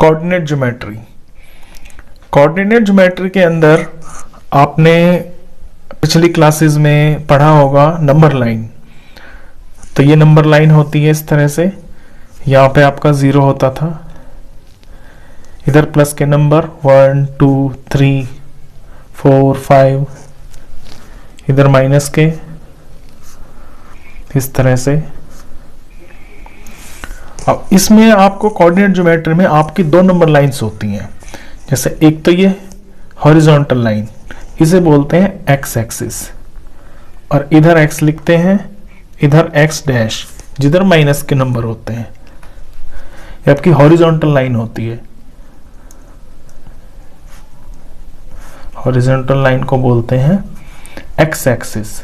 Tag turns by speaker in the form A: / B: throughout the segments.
A: Coordinate geometry. Coordinate geometry के अंदर आपने पिछली क्लासेस में पढ़ा होगा नंबर लाइन। तो ये नंबर लाइन होती है इस तरह से, यहाँ पे आपका 0 होता था, इधर प्लस के नंबर 1 2 3 4 5, इधर माइनस के, इस तरह से। अब इसमें आपको कोऑर्डिनेट ज्योमेट्री में आपकी 2 नंबर लाइंस होती हैं। जैसे एक तो ये हॉरिजॉन्टल लाइन, इसे बोलते हैं एक्स एक्सिस, और इधर एक्स लिखते हैं, इधर एक्स डैश, जिधर माइनस के नंबर होते हैं, ये आपकी हॉरिजॉन्टल लाइन होती है। हॉरिजॉन्टल लाइन को बोलते हैं एक्स एक्सिस।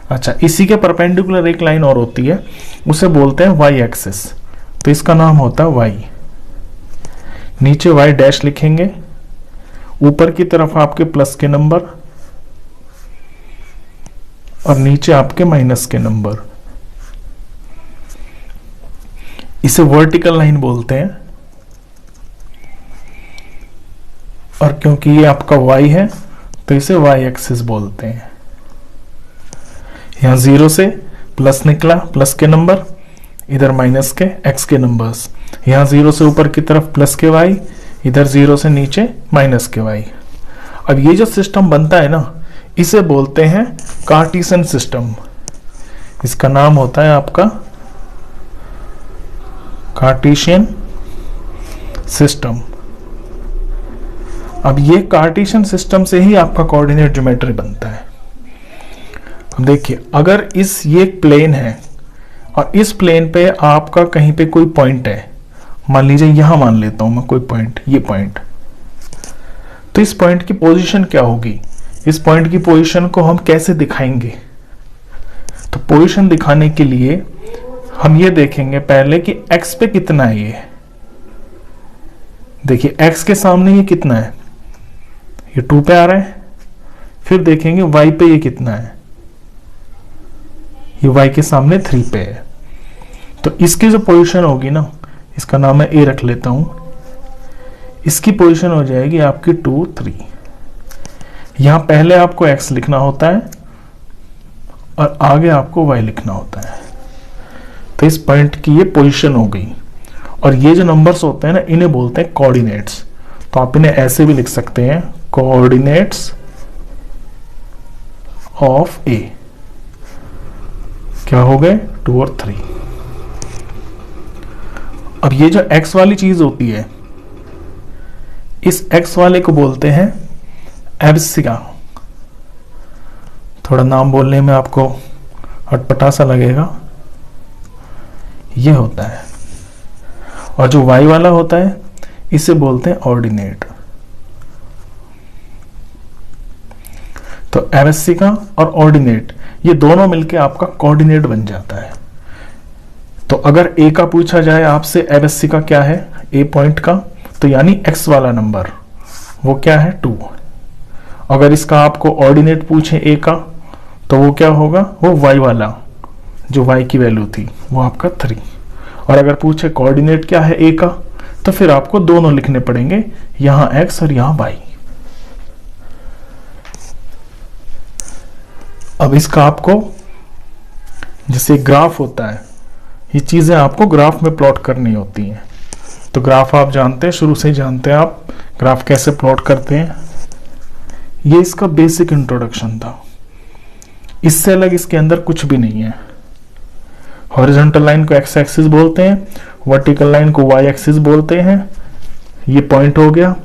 A: अच्छा, इसी के परपेंडिकुलर एक लाइन और होती है, उसे बोलते हैं वाई एक्सिस। तो इसका नाम होता है वाई। नीचे वाई डैश लिखेंगे, ऊपर की तरफ आपके प्लस के नंबर और नीचे आपके माइनस के नंबर। इसे वर्टिकल लाइन बोलते हैं, और क्योंकि ये आपका y है तो इसे y एक्सिस बोलते हैं। यहां 0 से प्लस निकला, प्लस के नंबर, इधर माइनस के x के नंबर्स। यहां 0 से ऊपर की तरफ प्लस के y, इधर 0 से नीचे माइनस के y। अब ये जो सिस्टम बनता है ना, इसे बोलते हैं कार्टेशियन सिस्टम। इसका नाम होता है आपका कार्टेशियन सिस्टम। अब ये कार्टेशियन सिस्टम से ही आपका कोऑर्डिनेट ज्योमेट्री बनता है। अब देखिए, अगर ये प्लेन है और इस प्लेन पे आपका कहीं पे कोई पॉइंट है, मान लीजिए यहां मान लेता हूं मैं कोई पॉइंट, ये पॉइंट, तो इस पॉइंट की पोजीशन क्या होगी? इस पॉइंट की पोजीशन को हम कैसे दिखाएंगे? तो पोजीशन दिखाने के लिए हम ये देखेंगे पहले कि x पे कितना है। ये देखिए, x के सामने ये कितना है, ये 2 पे आ रहा है। फिर देखेंगे y पे ये कितना है, ये y के सामने 3 पे है। तो इसकी जो पोजीशन होगी ना, इसका नाम मैं a रख लेता हूं, इसकी पोजीशन हो जाएगी आपकी 2 3। यहां पहले आपको x लिखना होता है और आगे आपको y लिखना होता है। तो इस पॉइंट की ये पोजीशन हो गई। और ये जो नंबर्स होते हैं ना, इन्हें बोलते हैं कोऑर्डिनेट्स। तो आप इन्हें ऐसे भी लिख सकते हैं, कोऑर्डिनेट्स ऑफ ए। क्या हो गए? 2 और 3। अब ये जो x वाली चीज होती है, इस x वाले को बोलते हैं एब्सिका। थोड़ा नाम बोलने में आपको अटपटा सा लगेगा, ये होता है। और जो y वाला होता है, इसे बोलते हैं ऑर्डिनेट। तो एब्सिका और ऑर्डिनेट, ये दोनों मिलके आपका कोऑर्डिनेट बन जाता है। तो अगर a का पूछा जाए आपसे एब्सिका क्या है, a पॉइंट का, तो यानी x वाला नंबर, वो क्या है? 2। अगर इसका आपको ऑर्डिनेट पूछे a का, तो वो क्या होगा? वो y वाला, जो y की वैल्यू थी, वो आपका 3। और अगर पूछे कोऑर्डिनेट क्या है a का, तो फिर आपको दोनों लिखने पड़ेंगे, यहां x और यहां y। अब इसका आपको, जैसे ग्राफ होता है, ये चीजें आपको ग्राफ में प्लॉट करनी होती हैं। तो ग्राफ आप जानते हैं, शुरू से ही जानते हैं आप ग्राफ कैसे प्लॉट करते हैं। ये इसका बेसिक इंट्रोडक्शन था। इससे अलग इसके अंदर कुछ भी नहीं है। हॉरिजॉन्टल लाइन को एक्स एक्सिस बोलते हैं, वर्टिकल लाइन को वाई एक्सिस बोलते हैं। ये पॉइंट हो गया।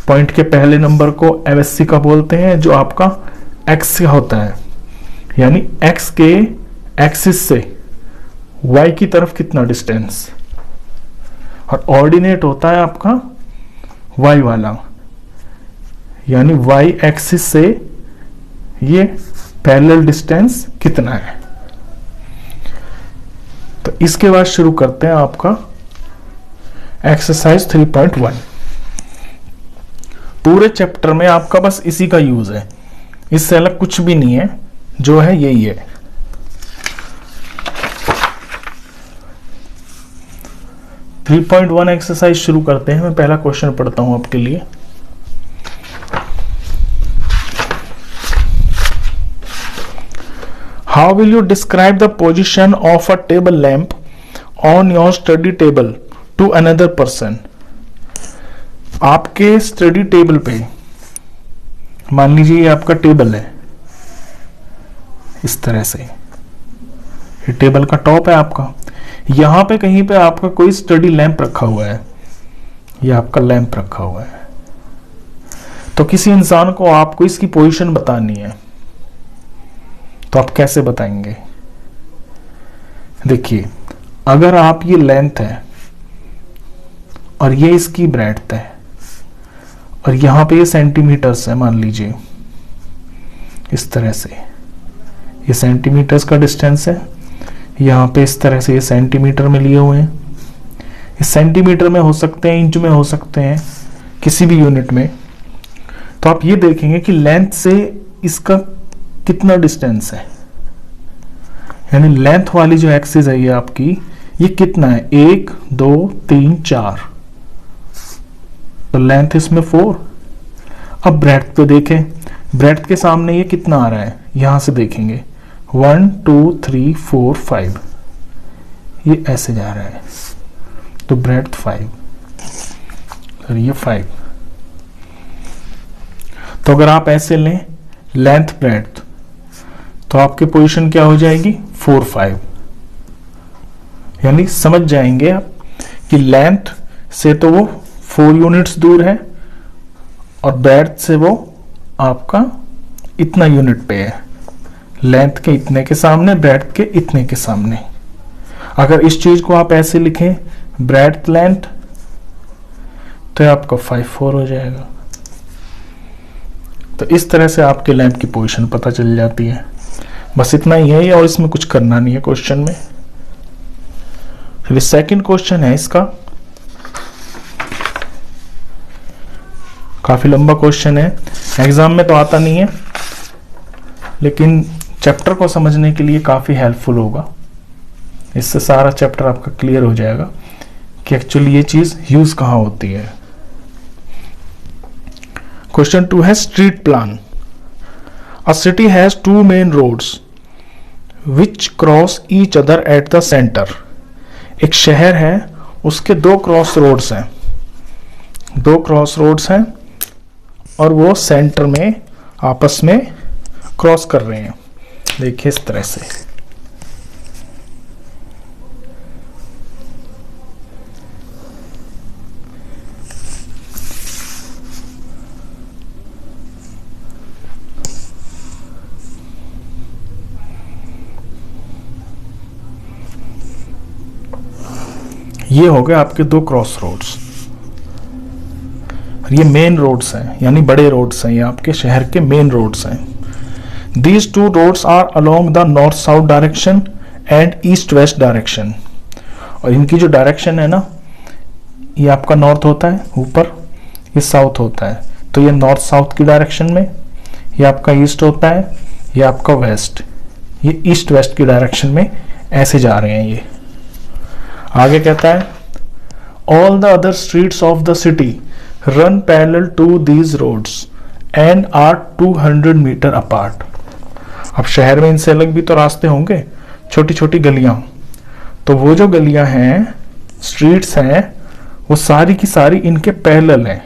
A: पॉइंट के पहले नंबर को एब्सिका बोलते हैं, जो आपका एक्स का होता है, यानी एक्स के एक्सिस से वाई की तरफ कितना डिस्टेंस। और ऑर्डिनेट होता है आपका वाई वाला, यानी वाई एक्सिस से ये पैरेलल डिस्टेंस कितना है। तो इसके बाद शुरू करते हैं आपका एक्सरसाइज 3.1। पूरे चैप्टर में आपका बस इसी का यूज है, इससे अलग कुछ भी नहीं है, जो है यही है। 3.1 एक्सरसाइज शुरू करते हैं। मैं पहला क्वेश्चन पढ़ता हूं आपके लिए। How will you describe the position of a table lamp on your study table to another person. आपके स्टडी टेबल पे, मान लीजिए ये आपका टेबल है, इस तरह से ये टेबल का टॉप है आपका। यहां पे कहीं पे आपका कोई स्टडी लैंप रखा हुआ है, ये आपका लैंप रखा हुआ है। तो किसी इंसान को आपको इसकी पोजीशन बतानी है, तो आप कैसे बताएंगे? देखिए, अगर आप ये लेंथ है और ये इसकी ब्रेड्थ है और यहां पे ये सेंटीमीटर्स है, मान लीजिए इस तरह से ये सेंटीमीटर्स का डिस्टेंस है, यहां पे इस तरह से ये सेंटीमीटर में लिए हुए हैं। ये सेंटीमीटर में हो सकते हैं, इंच में हो सकते हैं, किसी भी यूनिट में। तो आप ये देखेंगे कि लेंथ से इसका कितना डिस्टेंस है, यानी लेंथ वाली जो एक्सिस है ये आपकी, ये कितना है, 1 2 3 4, तो लेंथ इसमें 4। अब ब्रेड्थ पे देखें, ब्रेड्थ के सामने ये कितना आ रहा है, यहां से देखेंगे 1 2 3 4 5, ये ऐसे जा रहा है, तो ब्रेड्थ 5 और ये 5। तो अगर आप ऐसे लें लेंथ ब्रेड्थ, तो आपकी पोजीशन क्या हो जाएगी, 4 5। यानी समझ जाएंगे आप कि लेंथ से तो वो 4 यूनिट्स दूर है और ब्रेड्थ से वो आपका इतना यूनिट पे है, लेंथ के इतने के सामने, ब्रेड्थ के इतने के सामने। अगर इस चीज को आप ऐसे लिखें ब्रेड्थ लेंथ, तो आपका 5 4 हो जाएगा। तो इस तरह से आपके लैंप की पोजीशन पता चल जाती है। बस इतना ही है, और इसमें कुछ करना नहीं है क्वेश्चन में। फिर सेकंड क्वेश्चन है इसका, काफी लंबा क्वेश्चन है, एग्जाम में तो आता नहीं है, लेकिन चैप्टर को समझने के लिए काफी हेल्पफुल होगा। इससे सारा चैप्टर आपका क्लियर हो जाएगा कि एक्चुअली ये चीज यूज कहां होती है। क्वेश्चन 2 है street plan. A city has 2 main roads which cross each other at the center. एक शहर है, उसके 2 क्रॉस रोड्स हैं, 2 क्रॉस रोड्स हैं और वो सेंटर में आपस में क्रॉस कर रहे हैं। देखिए इस तरह से, ये हो गए आपके 2 क्रॉस रोड्स। ये मेन रोड्स हैं, यानी बड़े रोड्स हैं, ये आपके शहर के मेन रोड्स हैं। These 2 roads are along the north south direction and east west direction. और इनकी जो डायरेक्शन है ना, ये आपका नॉर्थ होता है ऊपर, ये साउथ होता है, तो ये नॉर्थ साउथ की डायरेक्शन में, ये आपका ईस्ट होता है, ये आपका वेस्ट, ये ईस्ट वेस्ट की डायरेक्शन में ऐसे जा रहे हैं ये। आगे कहता है all the other streets of the city run parallel to these roads and are 200 metre apart. अब शहर में इनसे अलग भी तो रास्ते होंगे, छोटी छोटी गलियां, तो वो जो गलियां हैं, स्ट्रीट्स हैं, वो सारी की सारी इनके पैरेलल हैं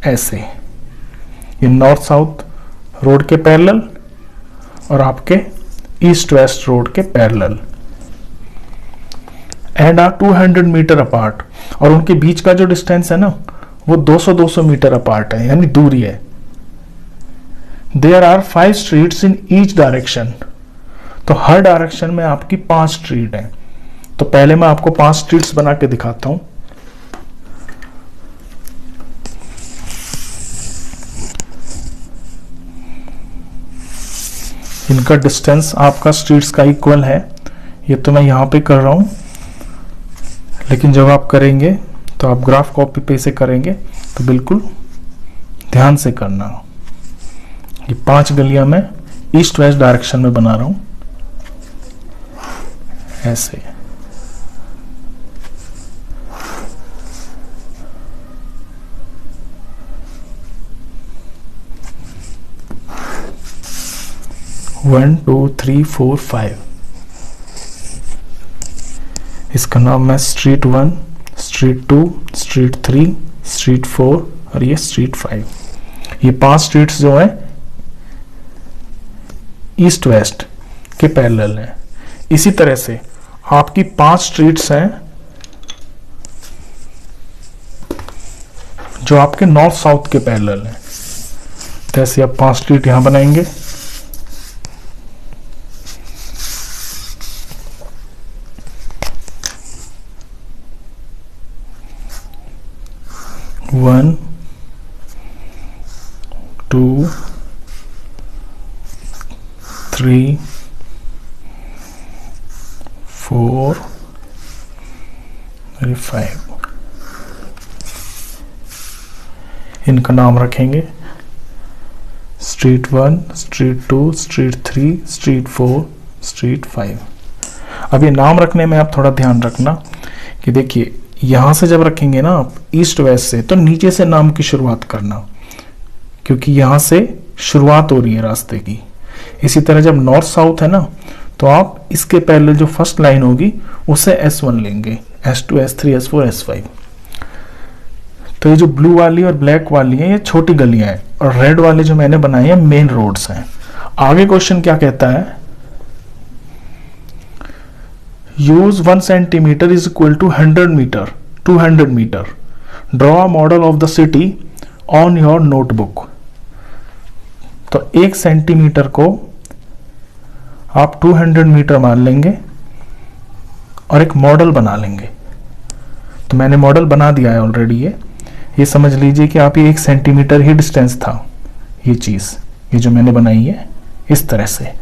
A: ऐसे, ये नॉर्थ साउथ रोड के पैरेलल और आपके ईस्ट वेस्ट रोड के parallel, and are 200 metre apart. और उनके बीच का जो डिस्टेंस है ना, वो 200 मीटर अपार्ट है, यानी दूरी है। There are 5 streets in each direction. तो हर डायरेक्शन में आपकी 5 स्ट्रीट है। तो पहले मैं आपको 5 स्ट्रीट्स बना के दिखाता हूं। इनका डिस्टेंस आपका स्ट्रीट्स का इक्वल है, ये तो मैं यहां पे कर रहा हूं, लेकिन जब आप करेंगे तो आप ग्राफ कॉपी पे से करेंगे तो बिल्कुल ध्यान से करना। ये 5 गलियां मैं ईस्ट वेस्ट डायरेक्शन में बना रहा हूं ऐसे। 1 2 3 4 5। इसका नाम है स्ट्रीट 1, स्ट्रीट 2, स्ट्रीट 3, स्ट्रीट 4 और ये स्ट्रीट 5। ये 5 स्ट्रीट्स जो है ईस्ट वेस्ट के पैरेलल हैं। इसी तरह से आपकी 5 स्ट्रीट्स हैं जो आपके नॉर्थ साउथ के पैरेलल हैं। जैसे आप 5 स्ट्रीट यहां बनाएंगे, वन 2 3 4 और 5। इनका नाम रखेंगे street 1, street 2, street 3, street 4, street 5। अब ये नाम रखने में आप थोड़ा ध्यान रखना कि देखिए यहां से जब रखेंगे ना आप ईस्ट वेस्ट से, तो नीचे से नाम की शुरुआत करना, क्योंकि यहां से शुरुआत हो रही है रास्ते की। इसी तरह जब नॉर्थ साउथ है ना, तो आप इसके पहले जो फर्स्ट लाइन होगी उसे S1 लेंगे, S2, S3, S4, S5। तो ये जो ब्लू वाली और ब्लैक वाली है ये छोटी गलियां हैं, और रेड वाले जो मैंने बनाए हैं मेन रोड्स हैं। आगे क्वेश्चन क्या कहता है, use 1 centimetre is equal to 100 metre, 200 metre. Draw a model of the city on your notebook. तो 1 सेंटीमीटर को आप 200 मीटर मान लेंगे और एक मॉडल बना लेंगे। तो मैंने मॉडल बना दिया है ऑलरेडी। ये समझ लीजिए कि आप ये 1 सेंटीमीटर ही डिस्टेंस था, ये चीज ये जो मैंने बनाई है इस तरह से।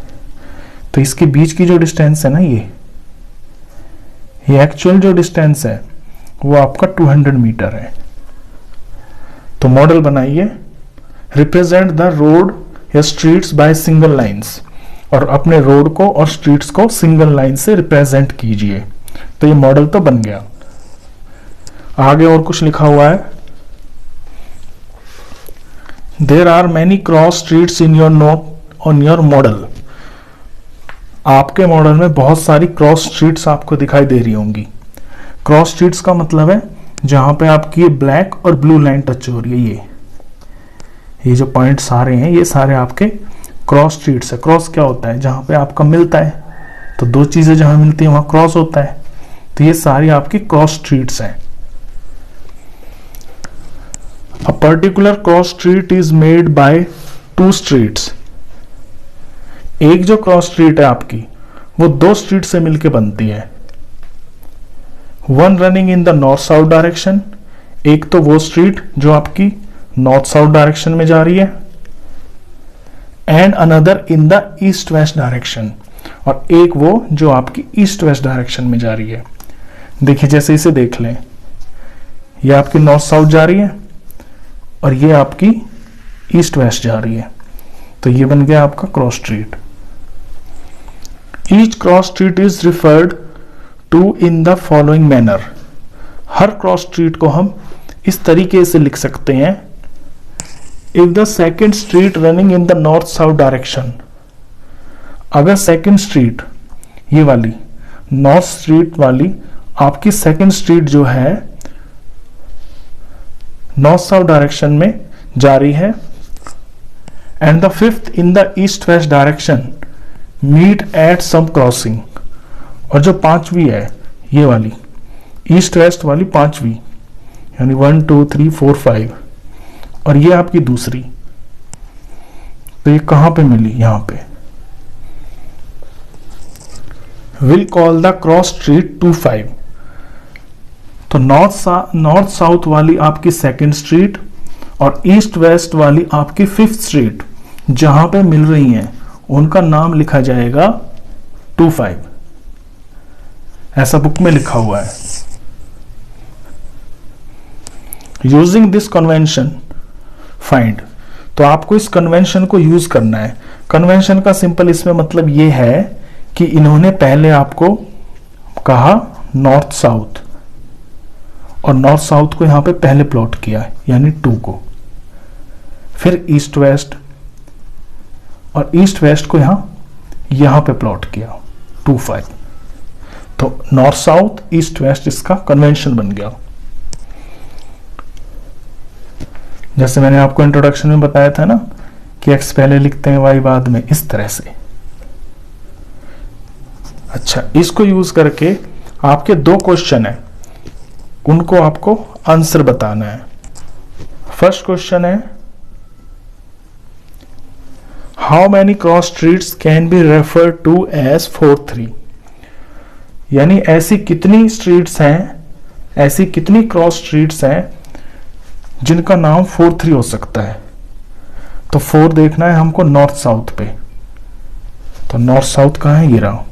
A: तो इसके बीच की जो डिस्टेंस है ना, ये एक्चुअल जो डिस्टेंस है वो आपका 200 मीटर है। तो मॉडल बनाइए, रिप्रेजेंट द रोड या स्ट्रीट्स बाय सिंगल लाइंस, और अपने रोड को और स्ट्रीट्स को सिंगल लाइन से रिप्रेजेंट कीजिए। तो ये मॉडल तो बन गया। आगे और कुछ लिखा हुआ है, there are many cross streets in your note on your model. आपके मॉडल में बहुत सारी क्रॉस स्ट्रीट्स आपको दिखाई दे रही होंगी। क्रॉस स्ट्रीट्स का मतलब है जहां पे आपकी ये ब्लैक और ब्लू लाइन टच हो रही है। ये जो पॉइंट सारे हैं ये सारे आपके क्रॉस स्ट्रीट्स है। क्रॉस क्या होता है, जहां पे आपका मिलता है, तो दो चीजें जहां मिलती है वहां क्रॉस होता है। तो ये सारी आपकी क्रॉस स्ट्रीट्स हैं। A particular cross street is made by 2 streets। एक जो क्रॉस स्ट्रीट है आपकी वो 2 स्ट्रीट से मिलकर बनती है। One running in the north south direction, एक तो वो स्ट्रीट जो आपकी नॉर्थ साउथ डायरेक्शन में जा रही है, and another in the east west direction, और एक वो जो आपकी ईस्ट वेस्ट डायरेक्शन में जा रही है। देखिए जैसे इसे देख लें, ये आपकी नॉर्थ साउथ जा रही है और ये आपकी ईस्ट वेस्ट जा रही है। तो ये बन गया आपका cross street. Each cross street is referred to in the following manner. हर क्रॉस स्ट्रीट को हम इस तरीके से लिख सकते हैं, if the second street running in the north south direction. अगर सेकेंड स्ट्रीट ये वाली नॉर्थ स्ट्रीट वाली आपकी सेकेंड स्ट्रीट जो है नॉर्थ साउथ डायरेक्शन में जा रही है, and the fifth in the east west direction meet at some crossing, और जो पांचवी है ये वाली ईस्ट वेस्ट वाली पांचवी, यानी 1 2 3 4 5, और ये आपकी दूसरी, तो ये कहां पे मिली, यहां पे। Will call the cross street 2 5। तो नॉर्थ साउथ वाली आपकी सेकेंड स्ट्रीट और ईस्ट वेस्ट वाली आपकी फिफ्थ स्ट्रीट जहां पे मिल रही हैं उनका नाम लिखा जाएगा 2 5। ऐसा बुक में लिखा हुआ है। Using this convention find. तो आपको इस कन्वेंशन को यूज करना है। कन्वेंशन का सिंपल इसमें मतलब ये है कि इन्होंने पहले आपको कहा नॉर्थ साउथ, और नॉर्थ साउथ को यहां पे पहले प्लॉट किया यानी 2 को, फिर ईस्ट वेस्ट, और ईस्ट वेस्ट को यहां यहां पे प्लॉट किया 2 5। तो नॉर्थ साउथ ईस्ट वेस्ट इसका कन्वेंशन बन गया। जैसे मैंने आपको इंट्रोडक्शन में बताया था ना कि एक्स पहले लिखते हैं वाई बाद में, इस तरह से। अच्छा, इसको यूज करके आपके 2 क्वेश्चन है, उनको आपको आंसर बताना है। फर्स्ट क्वेश्चन है how many cross streets can be refer to as 4 3, यानी ऐसी कितनी स्ट्रीट्स हैं, ऐसी कितनी क्रॉस स्ट्रीट्स हैं जिनका नाम 4 3 हो सकता है। तो 4 देखना है हमको नॉर्थ साउथ पे, तो नॉर्थ साउथ कहाँ है, ये रहा,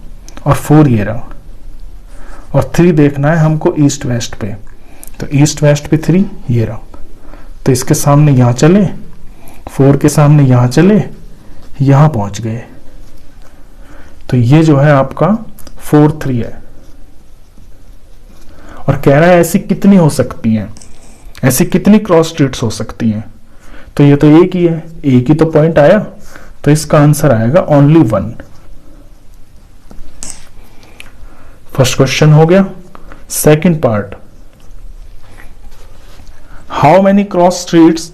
A: और 4 ये रहा। और 3 देखना है हमको ईस्ट वेस्ट पे, तो ईस्ट वेस्ट पे 3 ये रहा। तो इसके सामने यहां चले, 4 के सामने यहां चले, यहां पहुंच गए। तो ये जो है आपका 4 3 है। और कह रहा है ऐसी कितनी हो सकती हैं, ऐसी कितनी क्रॉस स्ट्रीट्स हो सकती हैं। तो ये तो एक ही है, एक ही तो पॉइंट आया, तो इसका आंसर आएगा ओनली 1। फर्स्ट क्वेश्चन हो गया। Second part, how many cross streets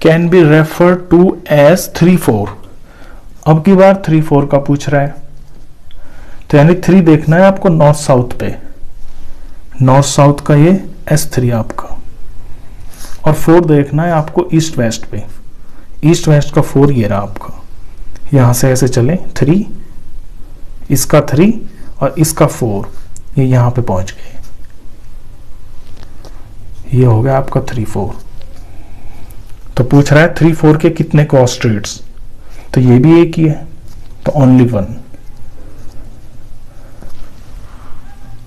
A: can be refer to as 3 4। अब की बार 3 4 का पूछ रहा है, तो यानी 3 देखना है आपको नॉर्थ साउथ पे, नॉर्थ साउथ का ये S3 आपका, और 4 देखना है आपको ईस्ट वेस्ट पे, ईस्ट वेस्ट का 4 ये रहा आपका। यहां से ऐसे चले 3, इसका 3 और इसका 4, ये यहां पे पहुंच गए। ये हो गया आपका 3 4। तो पूछ रहा है 3 4 के कितने क्रॉस स्ट्रीट्स, तो ये भी एक ही है, तो ओनली 1।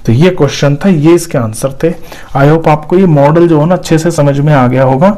A: तो ये क्वेश्चन था, ये इसके आंसर थे। आई होप आपको ये मॉडल जो है ना अच्छे से समझ में आ गया होगा।